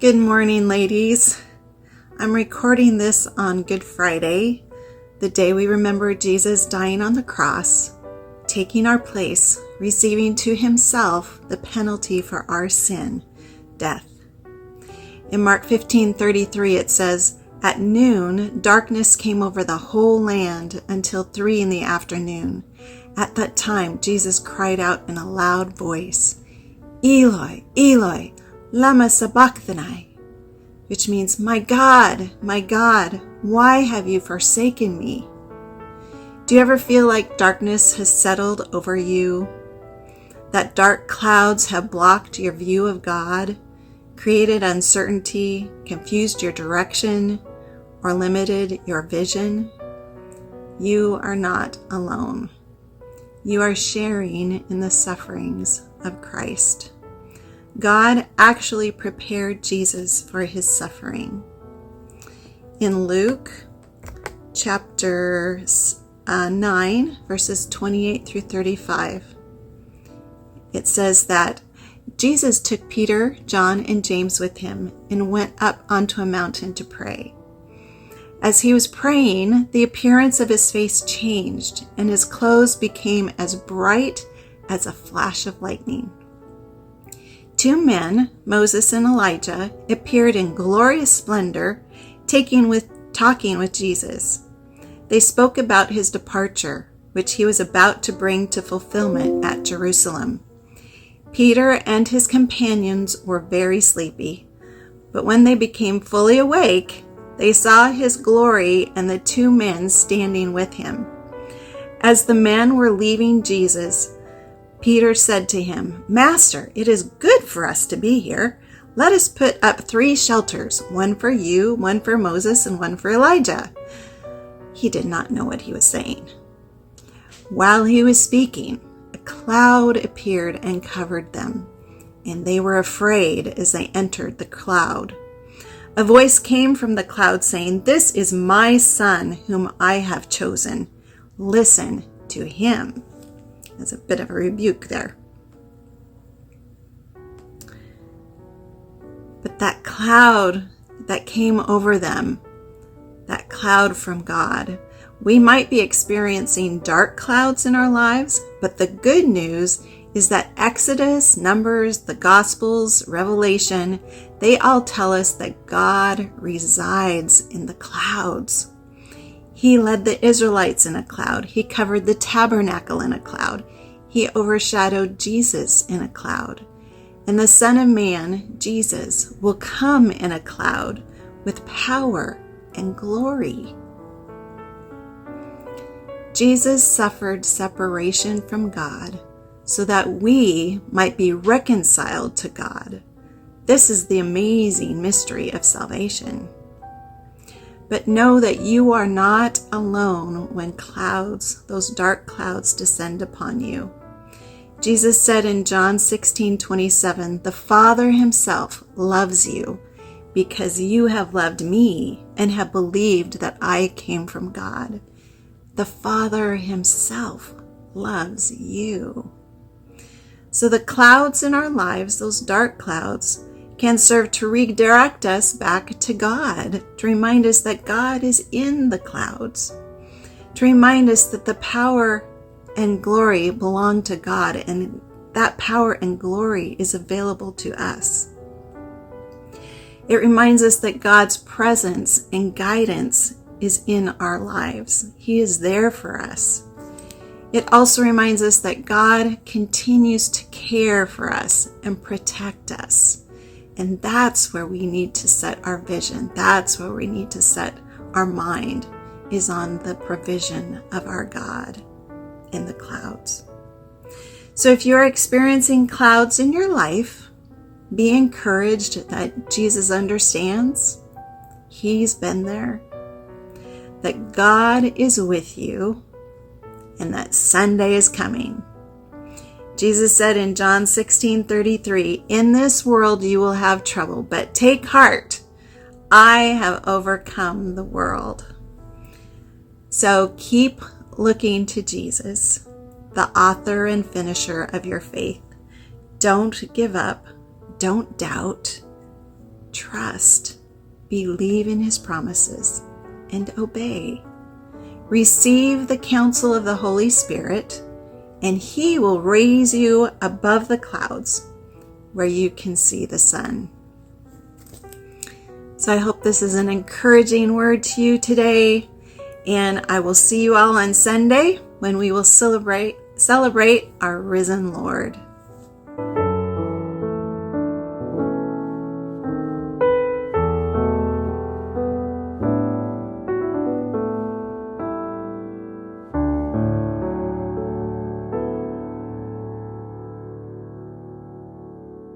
Good morning, ladies. I'm recording this on Good Friday, the day we remember Jesus dying on the cross, taking our place, receiving to himself the penalty for our sin, death. In Mark 15:33 it says, "At noon, darkness came over the whole land until 3 p.m. At that time, Jesus cried out in a loud voice, 'Eloi, Eloi, lama sabachthani,' which means, my God, why have you forsaken me?" Do you ever feel like darkness has settled over you? That dark clouds have blocked your view of God, created uncertainty, confused your direction, or limited your vision? You are not alone. You are sharing in the sufferings of Christ. God actually prepared Jesus for his suffering. In Luke chapter 9, verses 28 through 35, it says that Jesus took Peter, John, and James with him and went up onto a mountain to pray. As he was praying, the appearance of his face changed, and his clothes became as bright as a flash of lightning. 2 men, Moses and Elijah, appeared in glorious splendor, talking with Jesus. They spoke about his departure, which he was about to bring to fulfillment at Jerusalem. Peter and his companions were very sleepy, but when they became fully awake, they saw his glory and the 2 men standing with him. As the men were leaving Jesus, Peter said to him, "Master, it is good for us to be here. Let us put up 3 shelters, one for you, one for Moses, and one for Elijah." He did not know what he was saying. While he was speaking, a cloud appeared and covered them, and they were afraid as they entered the cloud. A voice came from the cloud saying, "This is my son whom I have chosen. Listen to him." There's a bit of a rebuke there. But that cloud that came over them, that cloud from God, we might be experiencing dark clouds in our lives, but the good news is that Exodus, Numbers, the Gospels, Revelation, they all tell us that God resides in the clouds. He led the Israelites in a cloud. He covered the tabernacle in a cloud. He overshadowed Jesus in a cloud. And the Son of Man, Jesus, will come in a cloud with power and glory. Jesus suffered separation from God so that we might be reconciled to God. This is the amazing mystery of salvation. But know that you are not alone when clouds, those dark clouds, descend upon you. Jesus said in John 16:27, "The Father himself loves you because you have loved me and have believed that I came from God." The Father himself loves you. So the clouds in our lives, those dark clouds, can serve to redirect us back to God, to remind us that God is in the clouds, to remind us that the power and glory belong to God, and that power and glory is available to us. It reminds us that God's presence and guidance is in our lives. He is there for us. It also reminds us that God continues to care for us and protect us. And that's where we need to set our vision. That's where we need to set our mind, is on the provision of our God in the clouds. So if you're experiencing clouds in your life, be encouraged that Jesus understands. He's been there. That God is with you, and that Sunday is coming. Jesus said in John 16:33, "In this world you will have trouble, but take heart. I have overcome the world." So keep looking to Jesus, the author and finisher of your faith. Don't give up. Don't doubt. trust, believe in his promises, and obey. Receive the counsel of the Holy Spirit, and he will raise you above the clouds where you can see the sun. So I hope this is an encouraging word to you today, and I will see you all on Sunday when we will celebrate our risen Lord.